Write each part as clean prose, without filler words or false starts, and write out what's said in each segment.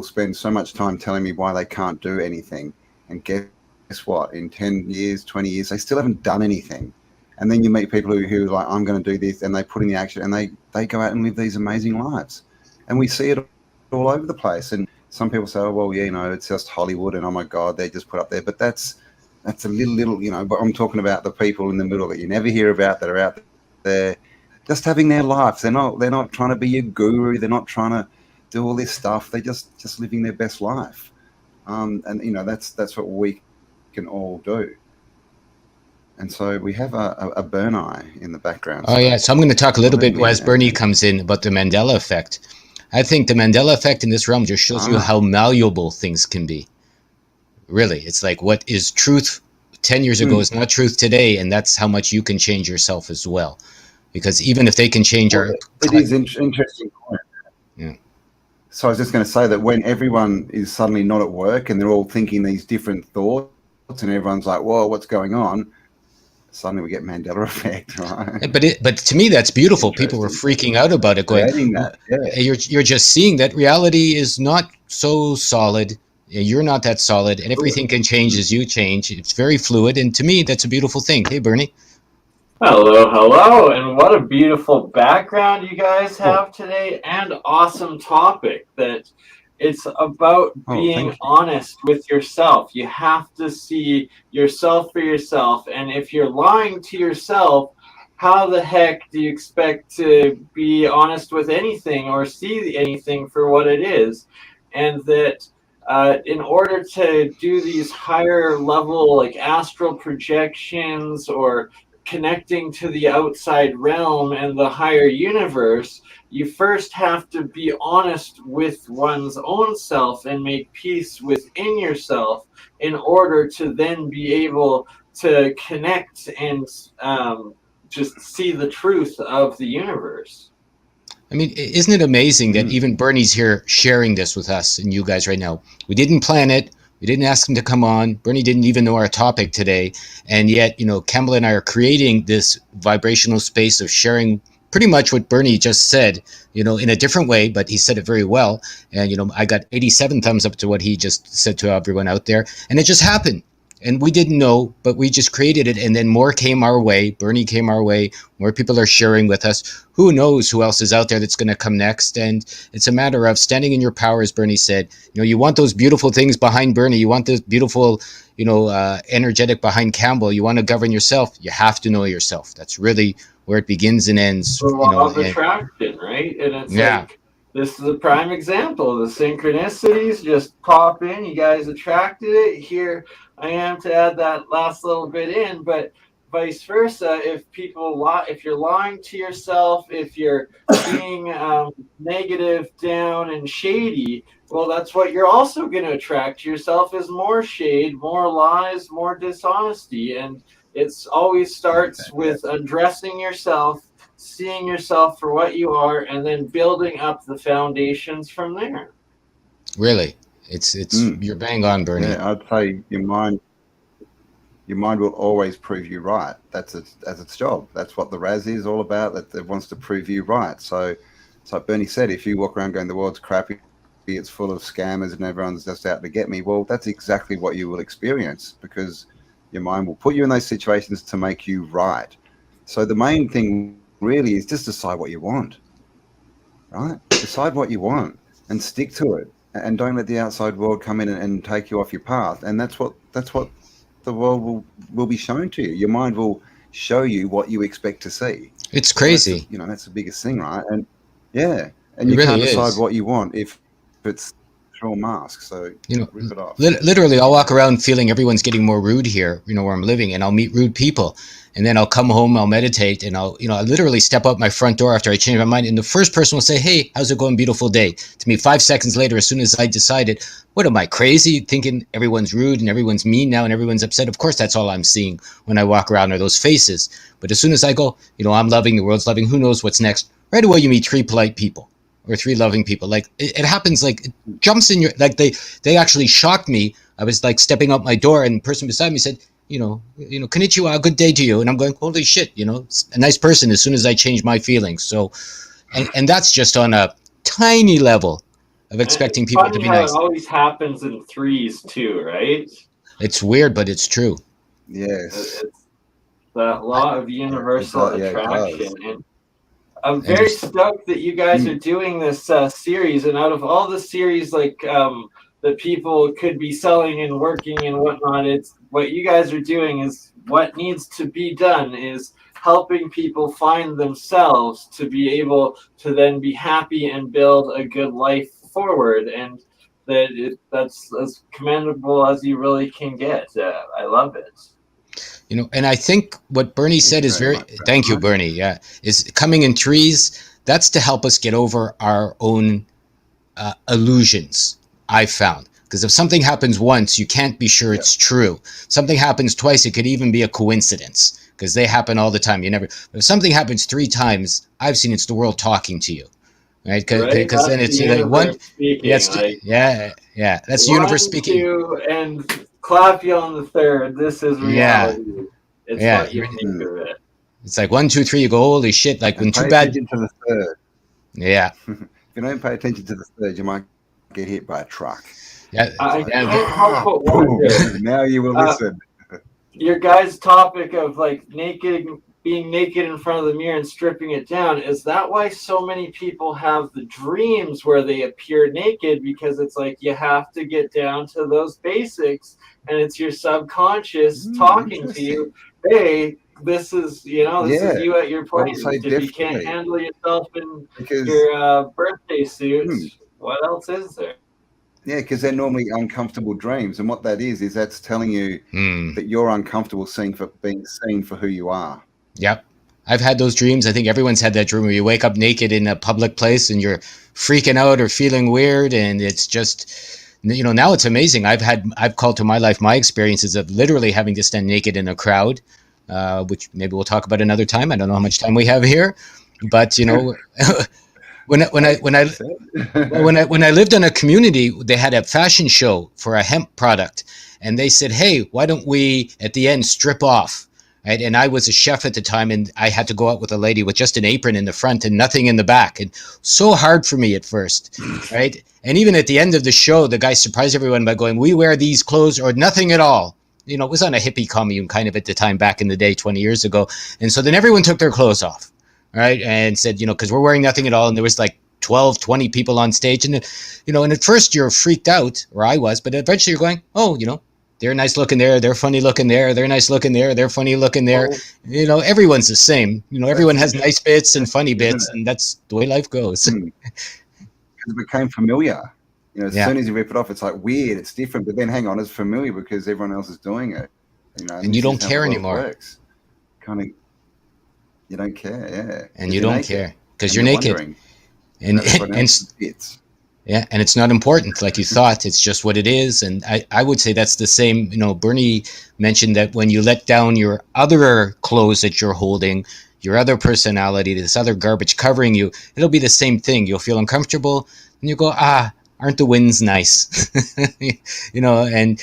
spend so much time telling me why they can't do anything, and guess what? In 10 years, 20 years, they still haven't done anything. And then you meet people who are like, I'm going to do this, and they put in the action, and they go out and live these amazing lives. And we see it all over the place. And some people say, oh, well, yeah, it's just Hollywood, and oh my God, they're just put up there. But that's a little, but I'm talking about the people in the middle that you never hear about, that are out there just having their lives. They're not trying to be a guru. They're not trying to do all this stuff. They're just living their best life. And that's what we can all do. And so we have a Bernie in the background. Oh, yeah. So I'm going to talk a little bit as Bernie comes in about the Mandela effect. I think the Mandela effect in this realm just shows you how malleable things can be. Really. It's like what is truth 10 years ago is not truth today, and that's how much you can change yourself as well. Because even if they can change our... It is interesting point. Yeah. So I was just going to say that when everyone is suddenly not at work and they're all thinking these different thoughts and everyone's like, whoa, what's going on? Suddenly we get Mandela effect, right? But to me, that's beautiful. People were freaking out about it, going, that, yeah. You're just seeing that reality is not so solid. You're not that solid, and everything can change as you change. It's very fluid, and to me, that's a beautiful thing. Hey, Bernie. Hello, and what a beautiful background you guys have today, and awesome topic that it's about being honest with yourself. You have to see yourself for yourself, and if you're lying to yourself, how the heck do you expect to be honest with anything or see anything for what it is? And that in order to do these higher level, like astral projections or connecting to the outside realm and the higher universe, you first have to be honest with one's own self and make peace within yourself in order to then be able to connect and just see the truth of the universe. I mean, isn't it amazing that even Bernie's here sharing this with us and you guys right now? We didn't plan it. We didn't ask him to come on. Bernie didn't even know our topic today. And yet, Cambell and I are creating this vibrational space of sharing pretty much what Bernie just said, in a different way, but he said it very well. And, I got 87 thumbs up to what he just said to everyone out there. And it just happened. And we didn't know, but we just created it. And then more came our way. Bernie came our way. More people are sharing with us. Who knows who else is out there that's going to come next? And it's a matter of standing in your power, as Bernie said. You want those beautiful things behind Bernie. You want the beautiful, energetic behind Cambell. You want to govern yourself. You have to know yourself. That's really where it begins and ends. The law of attraction, right? And it's like, this is a prime example. The synchronicities just pop in. You guys attracted it. Here I am to add that last little bit in, but vice versa. If you're lying to yourself, if you're being negative, down, and shady, well, that's what you're also going to attract to yourself is more shade, more lies, more dishonesty. And it's always starts with addressing yourself, seeing yourself for what you are, and then building up the foundations from there. Really? It's you're bang on, Bernie. Yeah, I'd say your mind will always prove you right. That's its job. That's what the Raz is all about. That it wants to prove you right. So like Bernie said, if you walk around going the world's crappy, it's full of scammers and everyone's just out to get me, well, that's exactly what you will experience, because your mind will put you in those situations to make you right. So the main thing really is just decide what you want, right? Decide what you want and stick to it. And don't let the outside world come in and take you off your path. And that's what the world will be shown to you. Your mind will show you what you expect to see. It's crazy. That's the biggest thing, right? And and you really can't decide what you want if it's through a mask. So rip it off. Literally, I'll walk around feeling everyone's getting more rude here, where I'm living, and I'll meet rude people. And then I'll come home, I'll meditate, and I'll literally step out my front door after I change my mind. And the first person will say, hey, how's it going? Beautiful day. To me, 5 seconds later, as soon as I decided, what am I, crazy? Thinking everyone's rude and everyone's mean now and everyone's upset. Of course, that's all I'm seeing when I walk around are those faces. But as soon as I go, I'm loving, the world's loving, who knows what's next? Right away, you meet 3 polite people or 3 loving people. Like it happens, like it jumps in your, like they actually shocked me. I was like stepping out my door and the person beside me said, konnichiwa, good day to you. And I'm going, holy shit, a nice person as soon as I change my feelings. So, and that's just on a tiny level. of expecting it's people to funny be how nice. it always happens in threes too, right? It's weird, but it's true. Yes. It's the law of universal attraction. And I'm And very stoked that you guys are doing this series. And out of all the series, like that people could be selling and working and whatnot, it's what you guys are doing is what needs to be done is helping people find themselves to be able to then be happy and build a good life forward. And that's as commendable as you really can get. I love it. And I think what Bernie said is very much, thank you, Bernie. Yeah, is coming in threes. That's to help us get over our own illusions. I've found, because if something happens once, you can't be sure it's true. Something happens twice, it could even be a coincidence, because they happen all the time. You never. If something happens 3 times, I've seen it's the world talking to you, right? Because then it's the one. Speaking, That's like, yeah. That's the universe speaking. 1, 2, and clap you on the third. This is reality. It's what you make of it. It's like 1, 2, 3. You go, holy shit! Like when too bad. Pay attention to the third. Yeah. If you don't pay attention to the third, you might get hit by a truck. Yeah. I can't help but wonder. Now you will listen. Your guys' topic of like being naked in front of the mirror and stripping it down, is that why so many people have the dreams where they appear naked? Because it's like you have to get down to those basics, and it's your subconscious talking to you. Hey, this is is you at your place. If you can't handle yourself in your birthday suit, what else is there? Yeah, because they're normally uncomfortable dreams, and what that is that's telling you that you're uncomfortable being seen for who you are. Yep. I've had those dreams. I think everyone's had that dream where you wake up naked in a public place and you're freaking out or feeling weird, and it's just, now it's amazing. I've called to my life my experiences of literally having to stand naked in a crowd, which maybe we'll talk about another time. I don't know how much time we have here, but when I lived in a community, they had a fashion show for a hemp product, and they said, "Hey, why don't we at the end strip off?" Right? And I was a chef at the time, and I had to go out with a lady with just an apron in the front and nothing in the back, and so hard for me at first, right? And even at the end of the show, the guy surprised everyone by going, "We wear these clothes or nothing at all." It was on a hippie commune kind of at the time back in the day, 20 years ago, and so then everyone took their clothes off. Right. And said, because we're wearing nothing at all. And there was like 12, 20 people on stage. And, and at first you're freaked out, or I was, but eventually you're going, oh, they're nice looking there. They're funny looking there. They're nice looking there. They're funny looking there. Everyone's the same. Everyone has nice bits and funny bits. And that's the way life goes. It became familiar. As soon as you rip it off, it's like weird. It's different. But then hang on, it's familiar because everyone else is doing it. And you don't care anymore. Kind of. You don't care, yeah. And you don't care because you're naked. And it's not important like you thought. It's just what it is. And I would say that's the same. Bernie mentioned that when you let down your other clothes that you're holding, your other personality, this other garbage covering you, it'll be the same thing. You'll feel uncomfortable and you go, aren't the winds nice? And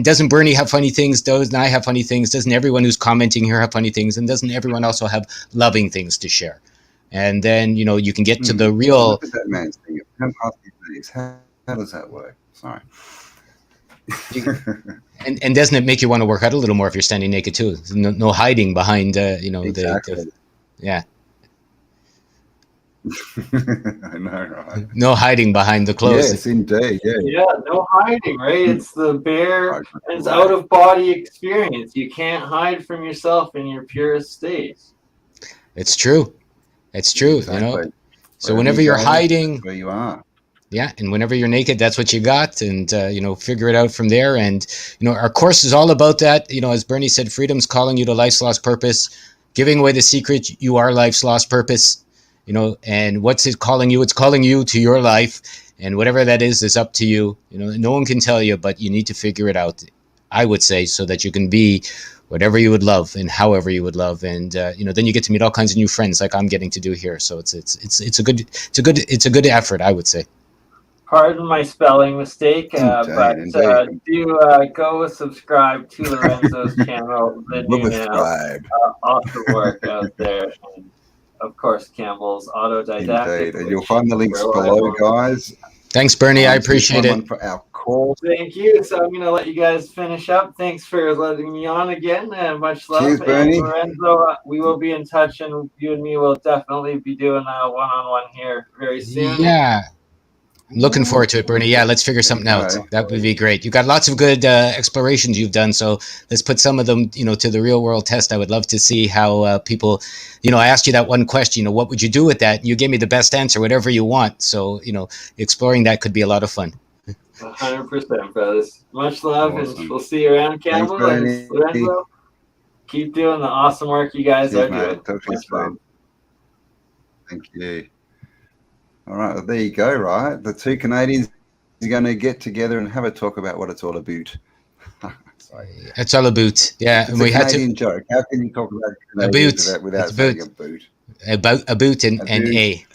doesn't Bernie have funny things? Doesn't I have funny things? Doesn't everyone who's commenting here have funny things? And doesn't everyone also have loving things to share? And then, you can get to the real... Look at that man's thing. How does that work? Sorry. and doesn't it make you want to work out a little more if you're standing naked too? No hiding behind, exactly. Yeah. I know, right? No hiding behind the clothes. Yes, indeed. Yeah, no hiding, right? It's the bare, it's out of body experience. You can't hide from yourself in your purest state. It's true. It's true. Exactly. So whenever you're hiding, where you are. Yeah, and whenever you're naked, that's what you got, and figure it out from there. And our course is all about that. As Bernie said, freedom's calling you to life's lost purpose, giving away the secret. You are life's lost purpose. And what's it calling you? It's calling you to your life, and whatever that is up to you. No one can tell you, but you need to figure it out, I would say, so that you can be whatever you would love and however you would love. And, then you get to meet all kinds of new friends like I'm getting to do here. So it's a good effort, I would say. Pardon my spelling mistake, but do go subscribe to Lorenzo's channel. The new awesome work out there. And of course, Cambell's Autodidactic. Indeed. And you'll find the links below, guys. Thanks, Bernie. I appreciate it. For our call. Thank you. So I'm going to let you guys finish up. Thanks for letting me on again, and much love. Cheers, Bernie. And Lorenzo, we will be in touch, and you and me will definitely be doing a one-on-one here very soon. Yeah. I'm looking forward to it, Bernie. Yeah, let's figure something out. That would be great. You've got lots of good explorations you've done, so let's put some of them, to the real world test. I would love to see how people, I asked you that one question, what would you do with that? You gave me the best answer, whatever you want. So, exploring that could be a lot of fun. 100%, brothers. Much love, awesome. And we'll see you around, Cambell. And Lorenzo, keep doing the awesome work you guys are doing. Thank you. All right, well, there you go, right? The two Canadians are going to get together and have a talk about what it's all about. It's all about, yeah. It's and we Canadian had to joke. How can you talk about Canadians without saying a boot? A boot and A.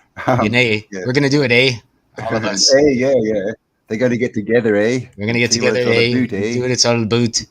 In A. Yeah. We're going to do it, A. All of us. A, yeah. They're going to get together, eh? We're going to get together, eh? See what it's all about.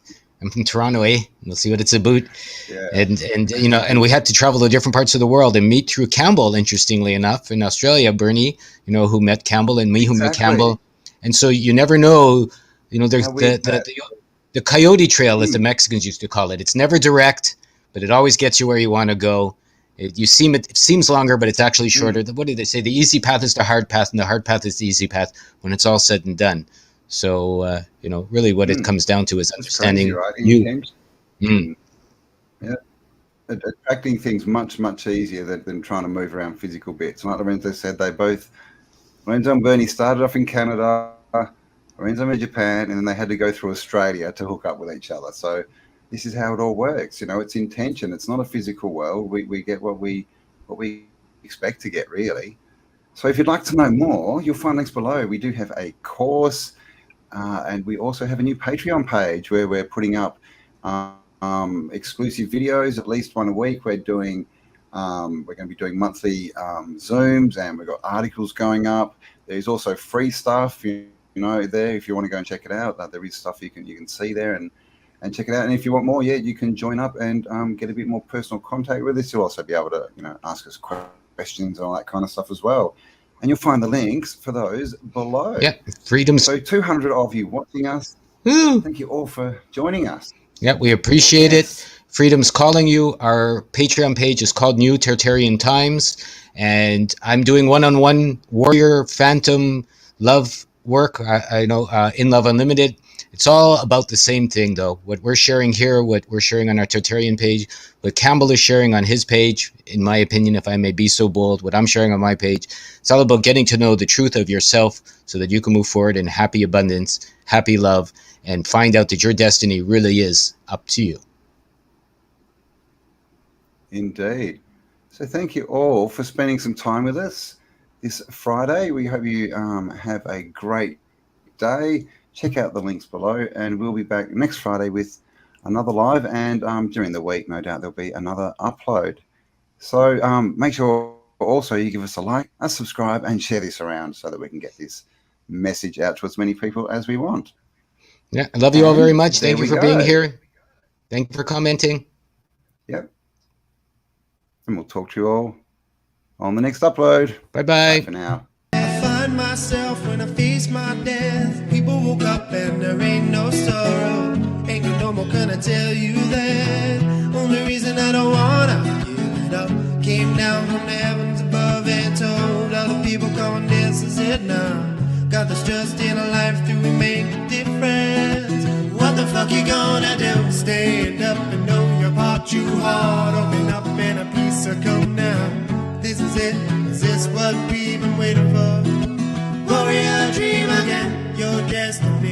I'm from Toronto, eh? We'll see what it's about. Yeah. And we had to travel to different parts of the world and meet through Cambell, interestingly enough, in Australia, Bernie, who met Cambell, and me who met Cambell. And so you never know, there's the Coyote Trail, as the Mexicans used to call it. It's never direct, but it always gets you where you want to go. It seems longer, but it's actually shorter. What do they say? The easy path is the hard path, and the hard path is the easy path when it's all said and done. So, really what it comes down to is understanding crazy, right? Yeah. Attracting things much, much easier than trying to move around physical bits. Like Lorenzo said, Lorenzo and Bernie started off in Canada, Lorenzo in Japan, and then they had to go through Australia to hook up with each other. So this is how it all works. It's intention. It's not a physical world. We get what we expect to get, really. So if you'd like to know more, you'll find links below. We do have a course. And we also have a new Patreon page where we're putting up exclusive videos, at least one a week. We're going to be doing monthly Zooms, and we've got articles going up. There's also free stuff, there if you want to go and check it out. There is stuff you can see there and check it out. And if you want more, you can join up and get a bit more personal contact with us. You'll also be able to ask us questions and all that kind of stuff as well. And you'll find the links for those below. Yeah, freedoms. So 200 of you watching us. Thank you all for joining us. Yeah, we appreciate it. Freedom's calling you. Our Patreon page is called New Tertarian Times. And I'm doing one-on-one Warrior Phantom Love work. I know In Love Unlimited. It's all about the same thing, though. What we're sharing here, what we're sharing on our Tertarian page, what Cambell is sharing on his page, in my opinion, if I may be so bold, what I'm sharing on my page, it's all about getting to know the truth of yourself so that you can move forward in happy abundance, happy love, and find out that your destiny really is up to you. Indeed. So thank you all for spending some time with us this Friday. We hope you have a great day. Check out the links below, and we'll be back next Friday with another live, and during the week, no doubt, there'll be another upload. So make sure also you give us a like, a subscribe, and share this around so that we can get this message out to as many people as we want. Yeah, I love you all very much. Thank you for being here. Thank you for commenting. Yep. And we'll talk to you all on the next upload. Bye-bye. Bye for now. Find myself when I face my death. People woke up and there ain't no sorrow. Ain't no more gonna tell you that. Only reason I don't wanna give it up. Came down from the heavens above and told other people come and this is it now. Got this trust in a life, do we make a difference? What the fuck you gonna do? Stand up and know your part too hard. Open up and a piece of come now. This is it. Is this what we've been waiting for? Warrior, dream again, your destiny.